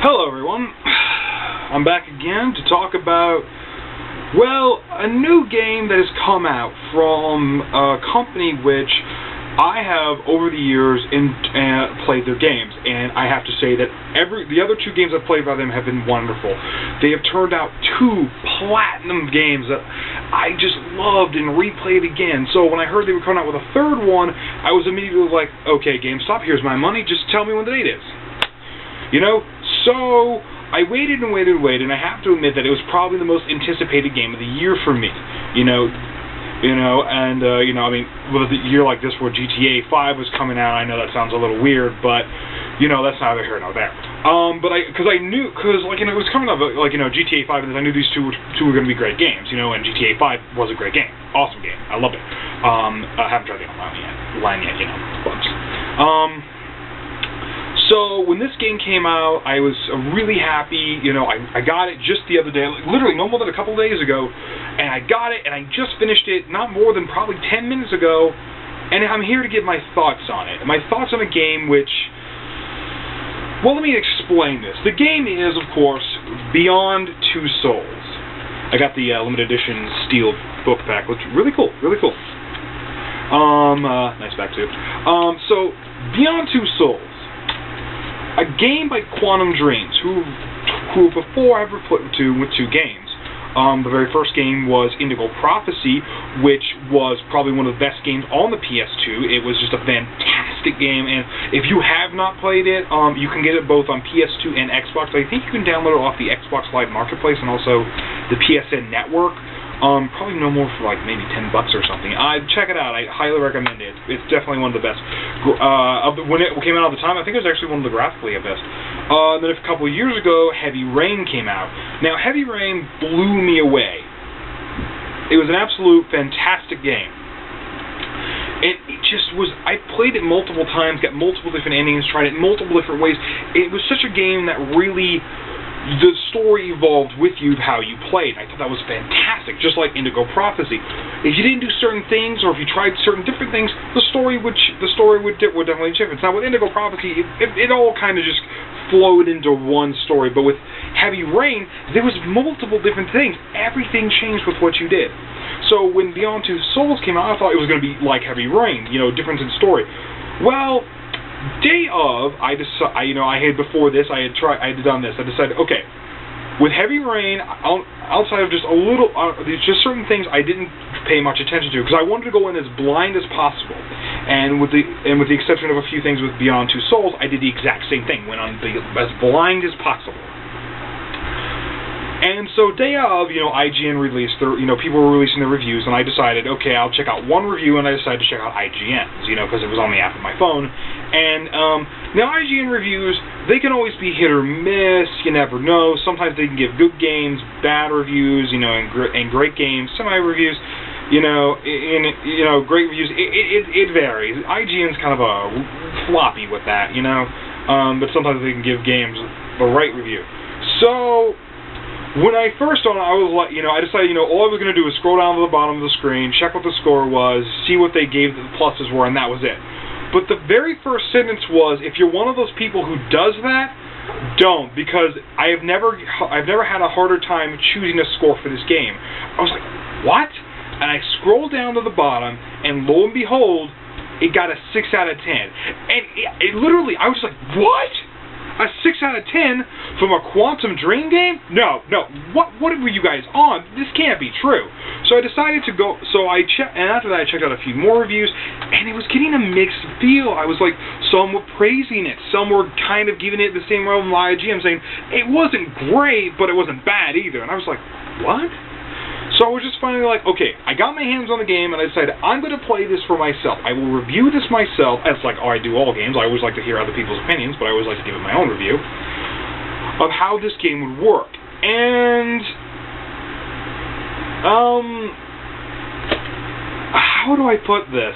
Hello everyone, I'm back again to talk about, well, a new game that has come out from a company which I have over the years played their games, and I have to say that the other two games I've played by them have been wonderful. They have turned out two platinum games that I just loved and replayed again. So when I heard they were coming out with a third one, I was immediately like, okay, GameStop, here's my money, just tell me when the date is. You know? So I waited and waited and waited, and I have to admit that it was probably the most anticipated game of the year for me. I mean, with a year like this where GTA 5 was coming out, I know that sounds a little weird, but that's neither here nor there. Because it was coming up, GTA 5, and I knew these two were going to be great games, and GTA 5 was a great game, awesome game, I loved it. I haven't tried the online yet, but. So when this game came out, I was really happy. I got it just the other day, literally no more than a couple of days ago, and I got it, and I just finished it not more than probably 10 minutes ago, and I'm here to give my thoughts on it. My thoughts on a game which, well, let me explain this. The game is, of course, Beyond Two Souls. I got the limited edition steel book pack, which is really cool, really cool. Nice back too. So Beyond Two Souls. A game by Quantum Dreams, who before I ever played with two games. The very first game was Indigo Prophecy, which was probably one of the best games on the PS2. It was just a fantastic game, and if you have not played it, you can get it both on PS2 and Xbox. I think you can download it off the Xbox Live Marketplace and also the PSN Network. Probably no more for like maybe $10 or something. Check it out. I highly recommend it. It's definitely one of the best. When it came out at the time, I think it was actually one of the graphically best. Then a couple of years ago, Heavy Rain came out. Now, Heavy Rain blew me away. It was an absolute fantastic game. It just was. I played it multiple times, got multiple different endings, tried it multiple different ways. It was such a game that really. The story evolved with you how you played. I thought that was fantastic, just like Indigo Prophecy. If you didn't do certain things, or if you tried certain different things, the story would definitely change. Now with Indigo Prophecy, it all kind of just flowed into one story. But with Heavy Rain, there was multiple different things. Everything changed with what you did. So when Beyond Two Souls came out, I thought it was going to be like Heavy Rain, difference in story. Well. Day of, I had before this, I had done this. I decided, okay, with Heavy Rain, outside of just a little, there's just certain things I didn't pay much attention to because I wanted to go in as blind as possible. And with the exception of a few things with Beyond Two Souls, I did the exact same thing, went on as blind as possible. And so day of, IGN released their, people were releasing their reviews, and I decided, okay, I'll check out one review, and I decided to check out IGN's, because it was on the app of my phone. And now IGN reviews, they can always be hit or miss. You never know. Sometimes they can give good games, bad reviews, and great games, semi-reviews. Great reviews. It varies. IGN's kind of a floppy with that, but sometimes they can give games the right review. So. When I first started, I was like, I decided, all I was going to do was scroll down to the bottom of the screen, check what the score was, see what they gave the pluses were, and that was it. But the very first sentence was, if you're one of those people who does that, don't, because I've never had a harder time choosing a score for this game. I was like, what? And I scrolled down to the bottom, and lo and behold, it got a 6 out of 10. And it literally, I was like, what? A 6 out of 10 from a Quantum Dream game? No. What were you guys on? This can't be true. So I decided to go. So and after that I checked out a few more reviews, and it was getting a mixed feel. I was like, some were praising it, some were kind of giving it the same realm of IGN, saying it wasn't great, but it wasn't bad either. And I was like, what? So I was just finally like, okay, I got my hands on the game, and I decided I'm going to play this for myself. I will review this myself. That's like, I do all games. I always like to hear other people's opinions, but I always like to give it my own review of how this game would work. And, how do I put this?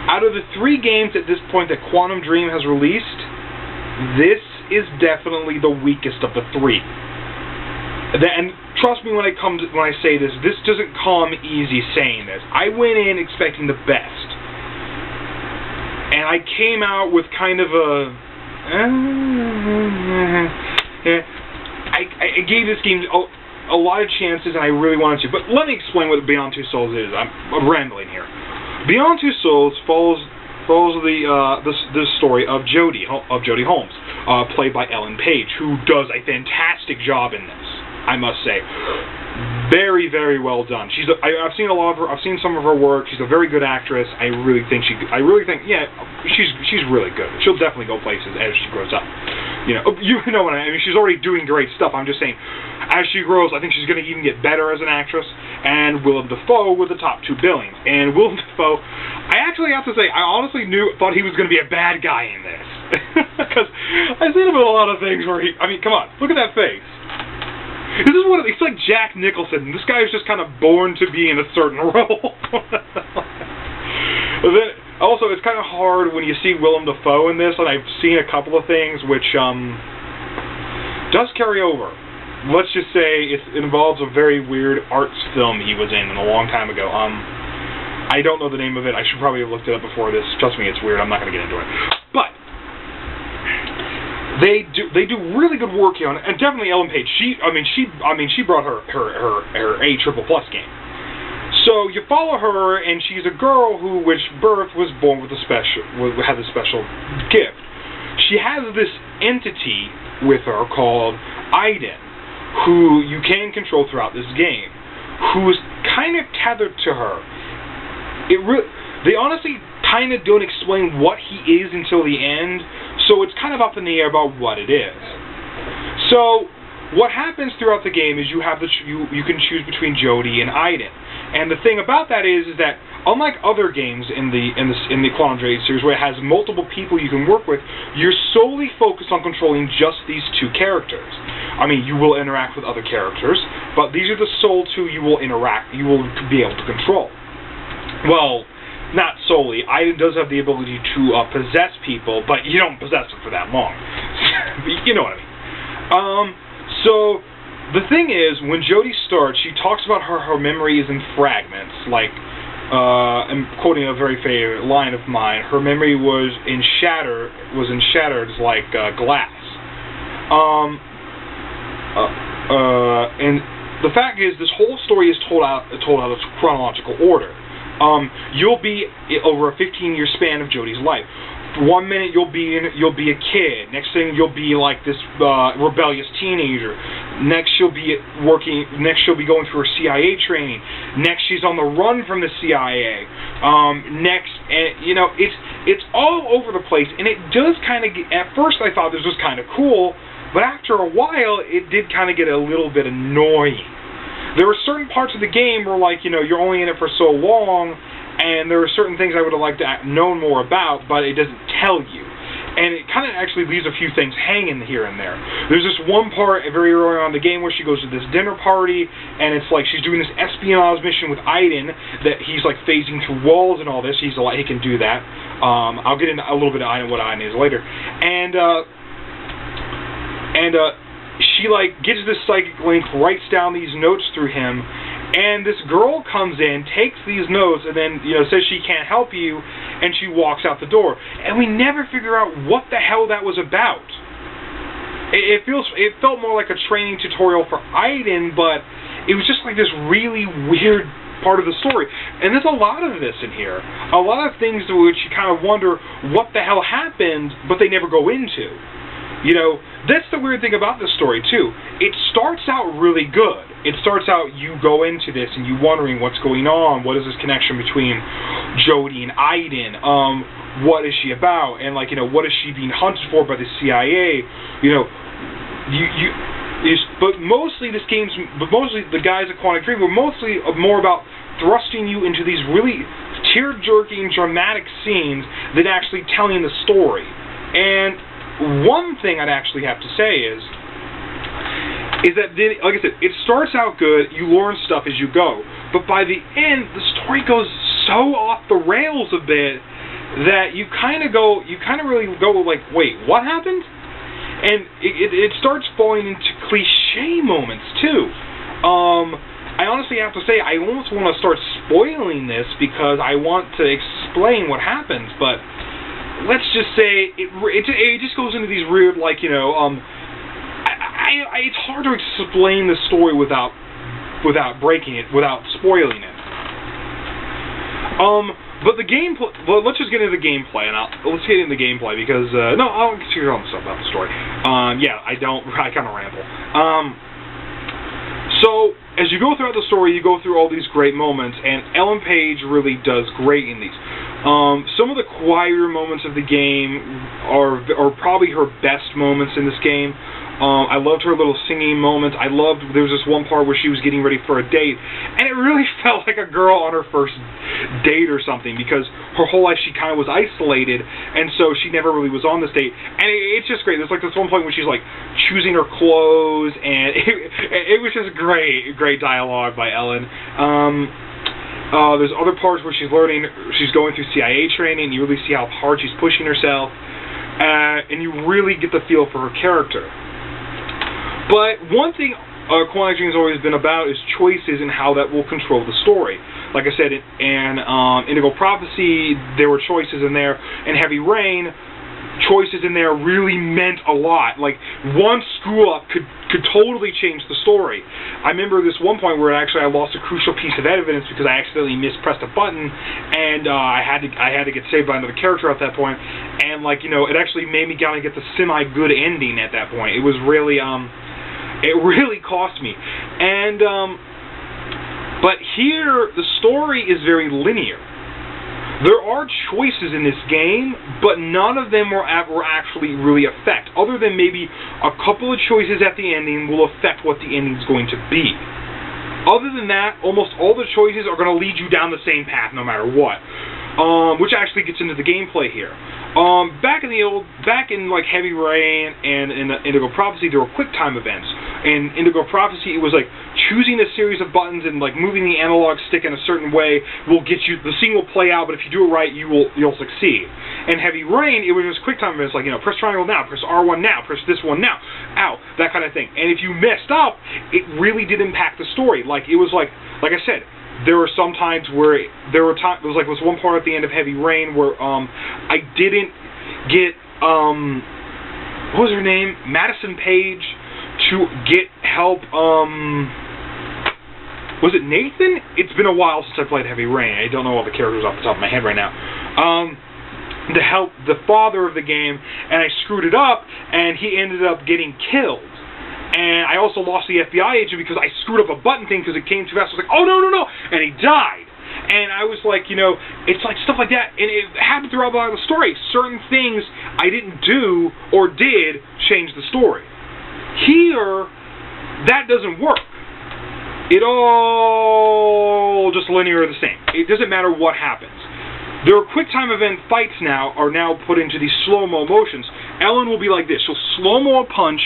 Out of the 3 games at this point that Quantum Dream has released, this is definitely the weakest of the 3. And trust me when I say this, this doesn't come easy saying this. I went in expecting the best. And and I came out with kind of a... I gave this game a lot of chances, and I really wanted to. But let me explain what Beyond Two Souls is. I'm rambling here. Beyond Two Souls follows the story of Jodie Holmes, played by Ellen Page, who does a fantastic job in this, I must say. Very, very well done. I've seen a lot of her. I've seen some of her work. She's a very good actress. I really think yeah, she's really good. She'll definitely go places as she grows up. You know what I mean. She's already doing great stuff. I'm just saying, as she grows, I think she's going to even get better as an actress. And Willem Dafoe with the top 2 billings. And Willem Dafoe, I actually have to say, I honestly thought he was going to be a bad guy in this, because I've seen him in a lot of things where I mean, come on, look at that face. This is it's like Jack Nicholson. This guy is just kind of born to be in a certain role. But then, also, it's kind of hard when you see Willem Dafoe in this, and I've seen a couple of things which does carry over. Let's just say it involves a very weird arts film he was in a long time ago. I don't know the name of it. I should probably have looked it up before this. Trust me, it's weird. I'm not going to get into it. But they do really good work here, and definitely Ellen Page. She brought her A++ game. So you follow her, and she's a girl which birth was born with had a special gift. She has this entity with her called Aiden, who you can control throughout this game, who's kind of tethered to her. They honestly kind of don't explain what he is until the end, so it's kind of up in the air about what it is. So what happens throughout the game is you can choose between Jodie and Aiden. And the thing about that is that unlike other games in the Quantum Dread series where it has multiple people you can work with, you're solely focused on controlling just these 2 characters. I mean, you will interact with other characters, but these are the sole 2 you will be able to control. Well, not solely. Aiden does have the ability to possess people, but you don't possess them for that long. You know what I mean. So the thing is, when Jodie starts, she talks about her memories in fragments. Like, I'm quoting a very favorite line of mine. Her memory was shattered like glass. And the fact is, this whole story is told out of chronological order. You'll be over a 15-year span of Jodie's life. 1 minute you'll be a kid. Next thing you'll be like this rebellious teenager. Next she'll be going through her CIA training. Next she's on the run from the CIA. It's all over the place, and it does kind of. At first I thought this was kind of cool, but after a while it did kind of get a little bit annoying. There were certain parts of the game where, like, you're only in it for so long, and there are certain things I would have liked to know more about, but it doesn't tell you. And it kind of actually leaves a few things hanging here and there. There's this one part very early on in the game where she goes to this dinner party, and it's like she's doing this espionage mission with Aiden, that he's like phasing through walls and all this. He can do that. I'll get into a little bit of what Aiden is later. And she like gets this psychic link, writes down these notes through him, and this girl comes in, takes these notes, and then says she can't help you, and she walks out the door. And we never figure out what the hell that was about. It felt more like a training tutorial for Aiden, but it was just like this really weird part of the story. And there's a lot of this in here. A lot of things which you kind of wonder what the hell happened, but they never go into. That's the weird thing about this story, too. It starts out really good. It starts out, you go into this and you wondering what's going on, what is this connection between Jodie and Aiden, what is she about, and what is she being hunted for by the CIA, but mostly the guys at Quantic Dream were mostly more about thrusting you into these really tear-jerking, dramatic scenes than actually telling the story. And one thing I'd actually have to say is that, like I said, it starts out good, you learn stuff as you go, but by the end, the story goes so off the rails a bit that you kind of really go like, wait, what happened? And it starts falling into cliche moments, too. I honestly have to say, I almost want to start spoiling this because I want to explain what happens, but let's just say it just goes into these weird, like, you know, it's hard to explain the story without breaking it, without spoiling it. But the gameplay. Well, let's just get into the gameplay, and let's get into the gameplay because no, I'll get you on stuff about the story. Yeah, I kind of ramble. So as you go throughout the story, you go through all these great moments, and Ellen Page really does great in these. Some of the quieter moments of the game are probably her best moments in this game. I loved her little singing moments. There was this one part where she was getting ready for a date, and it really felt like a girl on her first date or something, because her whole life she kind of was isolated, and so she never really was on this date. And it's just great. There's like this one point where she's like choosing her clothes, and it was just great dialogue by Ellen. There's other parts where she's going through CIA training, and you really see how hard she's pushing herself, and you really get the feel for her character. But one thing Quantic Dream has always been about is choices and how that will control the story. Like I said, in Indigo Prophecy, there were choices in there. In Heavy Rain, choices in there really meant a lot. Like, one screw-up could totally change the story. I remember this one point where actually I lost a crucial piece of evidence because I accidentally mispressed a button, and I had to get saved by another character at that point. And, like, you know, it actually made me kind of get the semi-good ending at that point. It was really, it really cost me. And, but here, the story is very linear. There are choices in this game, but none of them will actually really affect. Other than maybe a couple of choices at the ending will affect what the ending is going to be. Other than that, almost all the choices are going to lead you down the same path no matter what. Which actually gets into the gameplay here. Back in like Heavy Rain and in Indigo Prophecy, there were quick time events. In Indigo Prophecy, it was like choosing a series of buttons and like moving the analog stick in a certain way will get you. The scene will play out, but if you do it right, you'll succeed. In Heavy Rain, it was just quick time events like, you know, press triangle now, press R1 now, press this one now, ow, that kind of thing. And if you messed up, it really did impact the story. Like it was like I said. There were some times where there was one part at the end of Heavy Rain where I didn't get what was her name? Madison Page to get help. Was it Nathan? It's been a while since I played Heavy Rain. I don't know all the characters off the top of my head right now. To help the father of the game, and I screwed it up, and he ended up getting killed. And I also lost the FBI agent because I screwed up a button thing because it came too fast. I was like, oh, no. And he died. And I was like, you know, it's like stuff like that. And it happened throughout the story. Certain things I didn't do or did change the story. Here, that doesn't work. It all just linear the same. It doesn't matter what happens. There are quick time event fights are now put into these slow-mo motions. Ellen will be like this. She'll slow-mo a punch,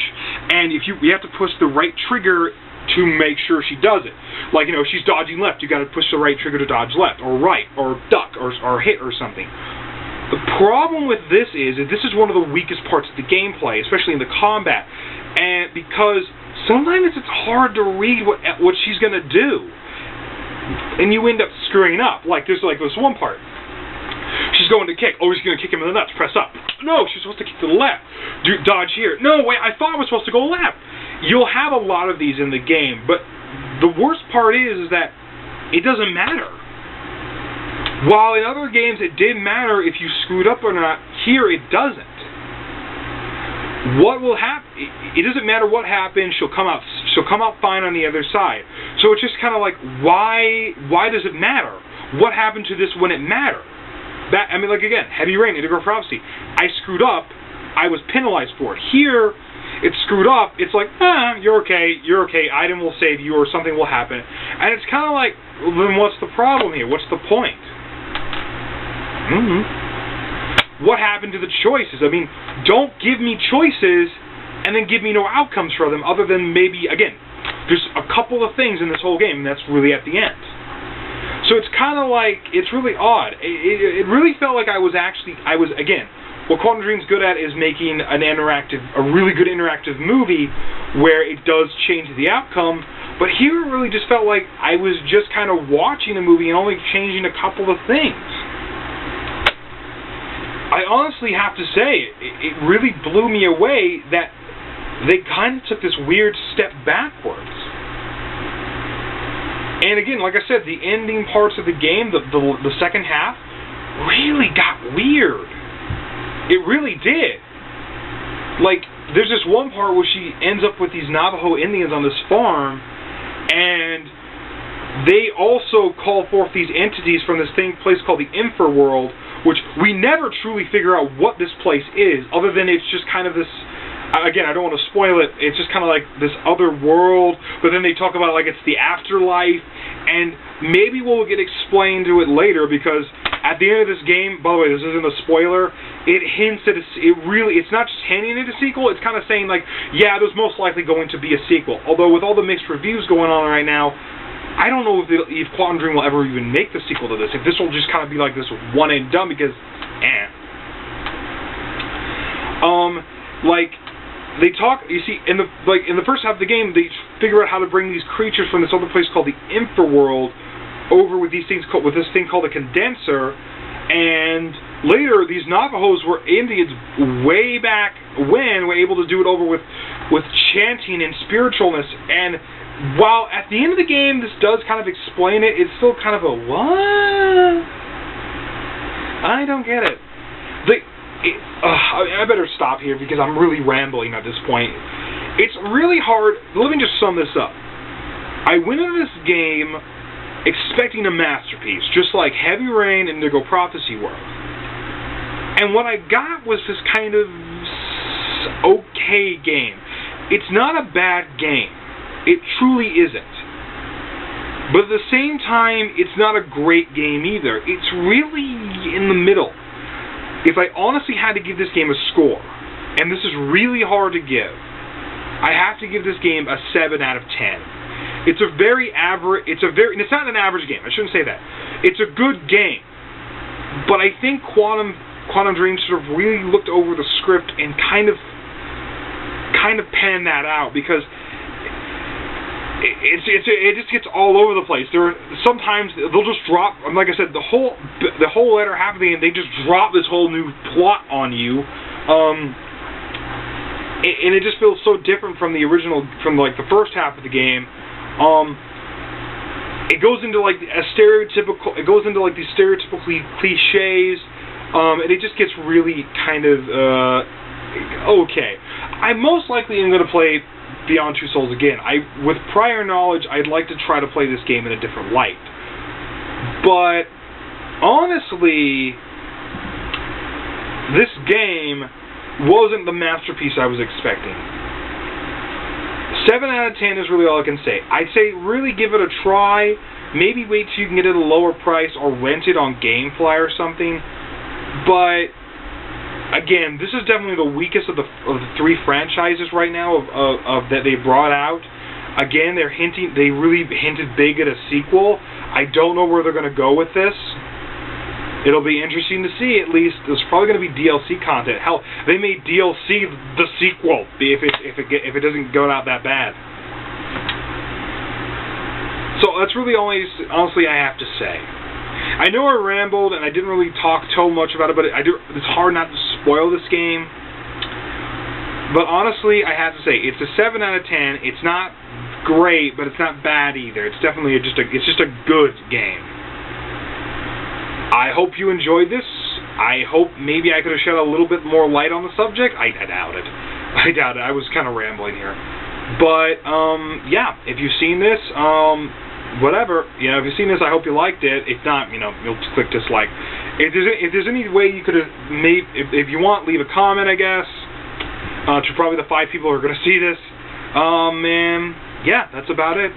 and you have to push the right trigger to make sure she does it. Like, you know, if she's dodging left, you got to push the right trigger to dodge left, or right, or duck, or hit, or something. The problem with this is that this is one of the weakest parts of the gameplay, especially in the combat, and because sometimes it's hard to read what she's gonna do, and you end up screwing up. Like there's like this one part. She's going to kick. Oh, she's going to kick him in the nuts. Press up. No, she's supposed to kick to the left. Dodge here. No, wait, I thought I was supposed to go left. You'll have a lot of these in the game, but the worst part is that it doesn't matter. While in other games it did matter if you screwed up or not, here it doesn't. What will happen? It doesn't matter what happens. She'll come out fine on the other side. So it's just kind of like, why does it matter? What happened to this when it mattered? I mean, like, again, Heavy Rain, Indigo Prophecy. I screwed up. I was penalized for it. Here, it's screwed up. It's like, you're okay. You're okay. Item will save you, or something will happen. And it's kind of like, well, then what's the problem here? What's the point? What happened to the choices? I mean, don't give me choices and then give me no outcomes for them, other than maybe, again, there's a couple of things in this whole game, and that's really at the end. So it's kind of like, it's really odd. It really felt like again, what Quantic Dream's good at is making a really good interactive movie where it does change the outcome, but here it really just felt like I was just kind of watching a movie and only changing a couple of things. I honestly have to say, it really blew me away that they kind of took this weird step backwards. And again, like I said, the ending parts of the game, the second half, really got weird. It really did. Like, there's this one part where she ends up with these Navajo Indians on this farm, and they also call forth these entities from this place called the Infraworld, which we never truly figure out what this place is, other than it's just kind of this, again, I don't want to spoil it, it's just kind of like this other world, but then they talk about like it's the afterlife, and maybe we'll get explained to it later, because at the end of this game, by the way, this isn't a spoiler, it hints at it's not just hinting at a sequel, it's kind of saying like, yeah, there's most likely going to be a sequel, although with all the mixed reviews going on right now, I don't know if Quantum Dream will ever even make the sequel to this, if this will just kind of be like this one and done, because, like, they talk, you see, in the first half of the game, they figure out how to bring these creatures from this other place called the Infraworld over with this thing called a condenser, and later these Navajos were Indians way back when were able to do it over with chanting and spiritualness, and while at the end of the game this does kind of explain it, it's still kind of a what? I don't get it. I better stop here because I'm really rambling at this point. It's really hard. Let me just sum this up. I went into this game expecting a masterpiece, just like Heavy Rain and Indigo Prophecy were. And what I got was this kind of okay game. It's not a bad game. It truly isn't. But at the same time, it's not a great game either. It's really in the middle. If I honestly had to give this game a score, and this is really hard to give, I have to give this game a 7 out of 10. It's a very average, it's not an average game, I shouldn't say that. It's a good game. But I think Quantum Dream sort of really looked over the script and kind of panned that out, because it just gets all over the place. Sometimes they'll just drop, like I said, the whole latter half of the game, they just drop this whole new plot on you, and it just feels so different from the original, from like the first half of the game. It goes into like these stereotypical cliches, and it just gets really kind of okay. I most likely am going to play Beyond Two Souls again. With prior knowledge, I'd like to try to play this game in a different light. But honestly, this game wasn't the masterpiece I was expecting. 7 out of 10 is really all I can say. I'd say really give it a try. Maybe wait till you can get it at a lower price or rent it on GameFly or something. But again, this is definitely the weakest of the three franchises right now that they brought out. Again, they really hinted big at a sequel. I don't know where they're going to go with this. It'll be interesting to see. At least there's probably going to be DLC content. Hell, they may DLC the sequel if it doesn't go out that bad. So that's really honestly I have to say. I know I rambled and I didn't really talk too much about it, but it's hard not to spoil this game. But honestly, I have to say, it's a 7 out of 10. It's not great, but it's not bad either. It's definitely just a good game. I hope you enjoyed this. I hope maybe I could have shed a little bit more light on the subject. I doubt it. I doubt it. I was kind of rambling here. But, yeah, if you've seen this, whatever, if you've seen this, I hope you liked it. If not, you'll just click dislike. If there's any way you could have made, if you want, leave a comment, I guess, to probably the 5 people who are going to see this. And yeah, that's about it.